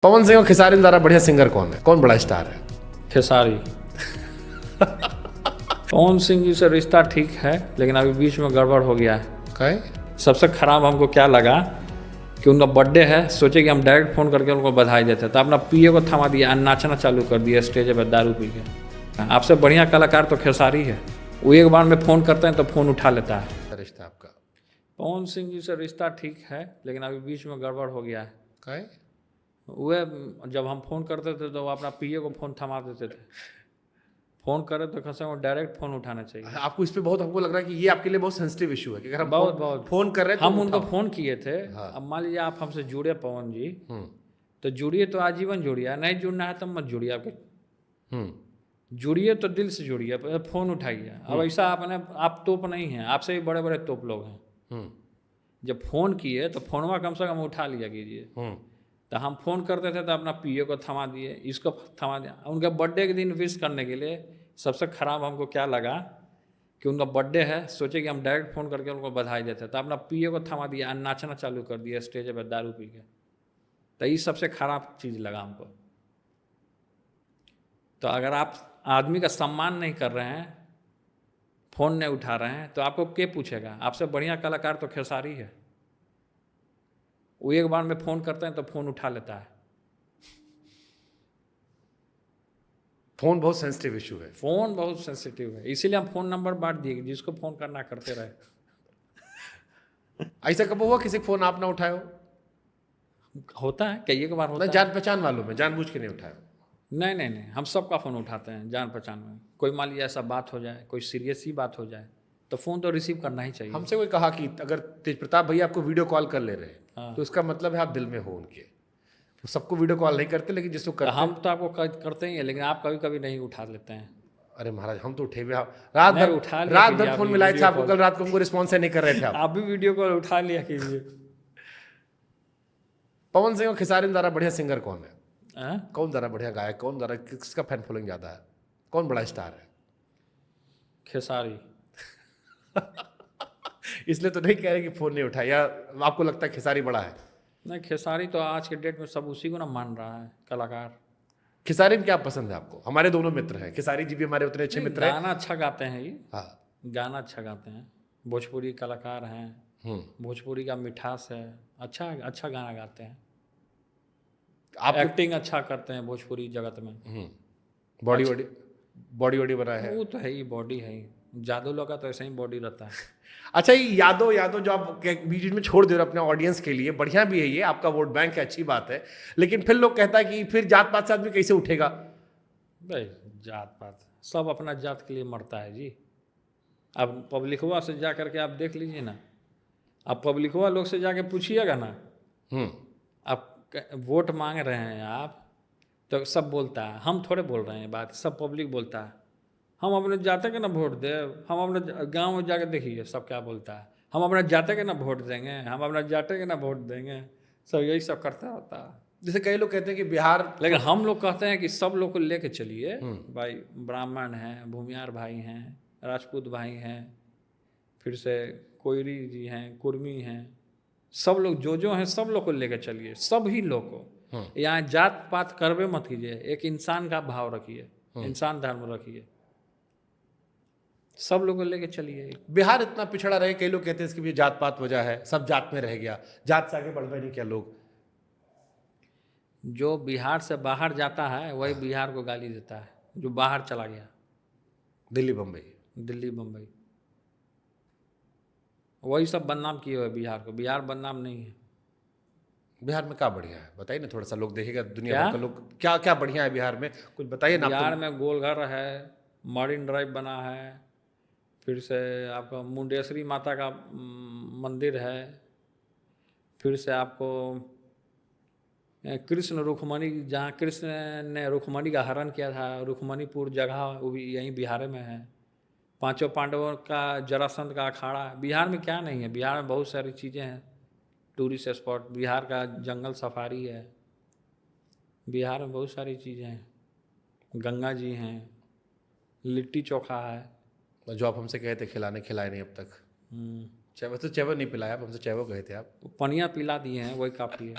पवन सिंह और खेसारी में ज़्यादा बढ़िया सिंगर कौन है? कौन बड़ा स्टार है? खेसारी। पवन सिंह जी से रिश्ता ठीक है, लेकिन अभी बीच में गड़बड़ हो गया है। कहे? सबसे खराब हमको क्या लगा कि उनका बर्थडे है, सोचे कि हम डायरेक्ट फ़ोन करके उनको बधाई देते, तो अपना पीए को थमा दिया, नाचना चालू कर दिया स्टेज पर दारू पी के। आपसे बढ़िया कलाकार तो खेसारी है, वो एक बार में फ़ोन करते हैं तो फ़ोन उठा लेता है। रिश्ता आपका? पवन सिंह जी से रिश्ता ठीक है, लेकिन अभी बीच में गड़बड़ हो गया है। कहे? वह जब हम फ़ोन करते थे तो वो अपना पीए को फ़ोन थमा देते थे। फ़ोन करे तो कम से कम डायरेक्ट फ़ोन उठाना चाहिए। आपको इस पे बहुत, हमको लग रहा है कि ये आपके लिए बहुत सेंसिटिव इशू है कि अगर हम बहुत फोन कर रहे हैं तो हम उनको फ़ोन किए थे। हाँ। अब मान लीजिए आप हमसे जुड़े पवन जी, तो जुड़िए तो आजीवन जुड़िए, नहीं जुड़ना है तब मत जुड़िए। आपके जुड़िए तो दिल से जुड़िए, फ़ोन उठाइए। अब ऐसा आपने आप तोप नहीं हैं, आपसे भी बड़े बड़े तोप लोग हैं। जब फ़ोन किए तो फ़ोनवा कम से कम उठा लिया कीजिए। तो हम फ़ोन करते थे तो अपना पीए को थमा दिए, इसको थमा दिया। उनके बर्थडे के दिन विश करने के लिए सबसे ख़राब हमको क्या लगा कि उनका बर्थडे है, सोचे कि हम डायरेक्ट फ़ोन करके उनको बधाई देते, तो अपना पीए को थमा दिया, नाचना चालू कर दिया स्टेज पर दारू पी के। तो ये सबसे ख़राब चीज़ लगा हमको। तो अगर आप आदमी का सम्मान नहीं कर रहे हैं, फ़ोन नहीं उठा रहे हैं, तो आपको क्या पूछेगा? आपसे बढ़िया कलाकार तो खेसारी है, वो एक बार में फ़ोन करते हैं तो फ़ोन उठा लेता है। फोन बहुत सेंसिटिव इशू है। फ़ोन बहुत सेंसिटिव है, इसीलिए हम फ़ोन नंबर बांट दिए कि जिसको फ़ोन करना करते रहे। ऐसा कब हुआ किसी फोन आप ना उठाए हो? होता है, कई एक बार होता नहीं, है। जान पहचान वालों में जानबूझ के नहीं उठाए हो? नहीं, हम सबका फ़ोन उठाते हैं जान पहचान में। कोई मान लीजिए ऐसा बात हो जाए, कोई सीरियस ही बात हो जाए, तो फ़ोन तो रिसीव करना ही चाहिए। हमसे कोई कहा कि अगर तेज प्रताप भैया आपको वीडियो कॉल कर ले रहे हैं, हाँ। तो इसका मतलब है आप दिल में हो उनके। तो सबको वीडियो कॉल नहीं करते, लेकिन जिसको तो करते हम तो आपको करते ही हैं, लेकिन आप कभी कभी नहीं उठा लेते हैं। अरे महाराज, हम तो उठे हुए, रात नहीं, भर उठा लिया रात कीजिए भर आप फोन भी मिलाए थे वीडियो आपको, कॉल। कल रात को हमको रिस्पॉन्स नहीं कर रहे थे आप। आप भी वीडियो कॉल उठा लिया कीजिए। पवन सिंह और खेसारी में ज़्यादा बढ़िया सिंगर कौन है? हाँ? कौन ज़्यादा बढ़िया गायक, कौन ज़्यादा, किसका फैन फॉलोइंग ज़्यादा है? कौन बड़ा स्टार है? खेसारी। इसलिए तो नहीं कह रहे कि फ़ोन नहीं उठाया, या आपको लगता है खेसारी बड़ा है? नहीं, खेसारी तो आज के डेट में सब उसी को ना मान रहा है कलाकार। खेसारी में क्या पसंद है आपको? हमारे दोनों मित्र हैं, खेसारी जी भी हमारे उतने अच्छे मित्र हैं। गाना अच्छा गाते हैं ये, हाँ। गाना अच्छा गाते हैं, भोजपुरी कलाकार हैं, भोजपुरी का मिठास है, अच्छा अच्छा गाना गाते हैं, आप एक्टिंग अच्छा करते हैं भोजपुरी जगत में। बॉडी वॉडी बॉडी वॉडी बनाया है? वो तो है ही, बॉडी है ही, जादू लोग का तो ऐसा ही बॉडी रहता है। अच्छा, ये यादव यादव जो आप बीच में छोड़ दे रहे हो अपने ऑडियंस के लिए, बढ़िया भी है, ये आपका वोट बैंक है, अच्छी बात है, लेकिन फिर लोग कहता है कि फिर जात पात से आदमी कैसे उठेगा? भाई जात पात सब अपना जात के लिए मरता है जी। अब पब्लिकवा से जा करके आप देख लीजिए ना, आप पब्लिकवा लोग से जाके पूछिएगा ना, आप वोट मांग रहे हैं आप, तो सब बोलता है, हम थोड़े बोल रहे हैं बात, सब पब्लिक बोलता है हम अपने जाते के ना वोट दे। हम अपने गांव में जाके देखिए सब क्या बोलता है, हम अपने जाते के ना वोट देंगे, हम अपने जाते के ना वोट देंगे, सब यही सब करता रहता है। जैसे कई लोग कहते हैं कि बिहार, लेकिन हम लोग कहते हैं कि सब लोग को लेके चलिए भाई, ब्राह्मण हैं, भूमियार भाई हैं, राजपूत भाई हैं, फिर से कोयरी जी हैं, कुर्मी हैं, सब लोग जो हैं सब लोग को लेके चलिए, सभी लोग को। यहाँ जात पात करवे मत कीजिए, एक इंसान का भाव रखिए, इंसान धर्म रखिए, सब लोग को लेके चलिए। बिहार इतना पिछड़ा रहे, कई लोग कहते हैं इसकी भी जात पात वजह है, सब जात में रह गया, जात से आगे बढ़ नहीं क्या लोग? जो बिहार से बाहर जाता है वही बिहार को गाली देता है, जो बाहर चला गया, दिल्ली बम्बई, दिल्ली बम्बई, वही सब बदनाम किए हुए बिहार को। बिहार बदनाम नहीं है। बिहार में क्या बढ़िया है बताइए ना, थोड़ा सा लोग देखेगा, दुनिया क्या? भर का लोग, क्या क्या बढ़िया है बिहार में, कुछ बताइए ना। बिहार में गोलघर है, मरीन ड्राइव बना है, फिर से आपका मुंडेश्वरी माता का मंदिर है, फिर से आपको कृष्ण रुक्मणी, जहाँ कृष्ण ने रुक्मणी का हरण किया था, रुक्मणीपुर जगह वो भी यहीं बिहार में है। पांचों पांडवों का जरासंध का अखाड़ा। बिहार में क्या नहीं है, बिहार में बहुत सारी चीज़ें हैं, टूरिस्ट स्पॉट, बिहार का जंगल सफारी है, बिहार में बहुत सारी चीज़ें हैं, गंगा जी हैं, लिट्टी चोखा है। जो आप हमसे कहे थे खिलाने, खिलाए नहीं अब तक। चाय तो चाय नहीं पिलाया आप हमसे, चाय वो कहे थे आप। पनिया पिला दिए हैं, वही काफ़ी है।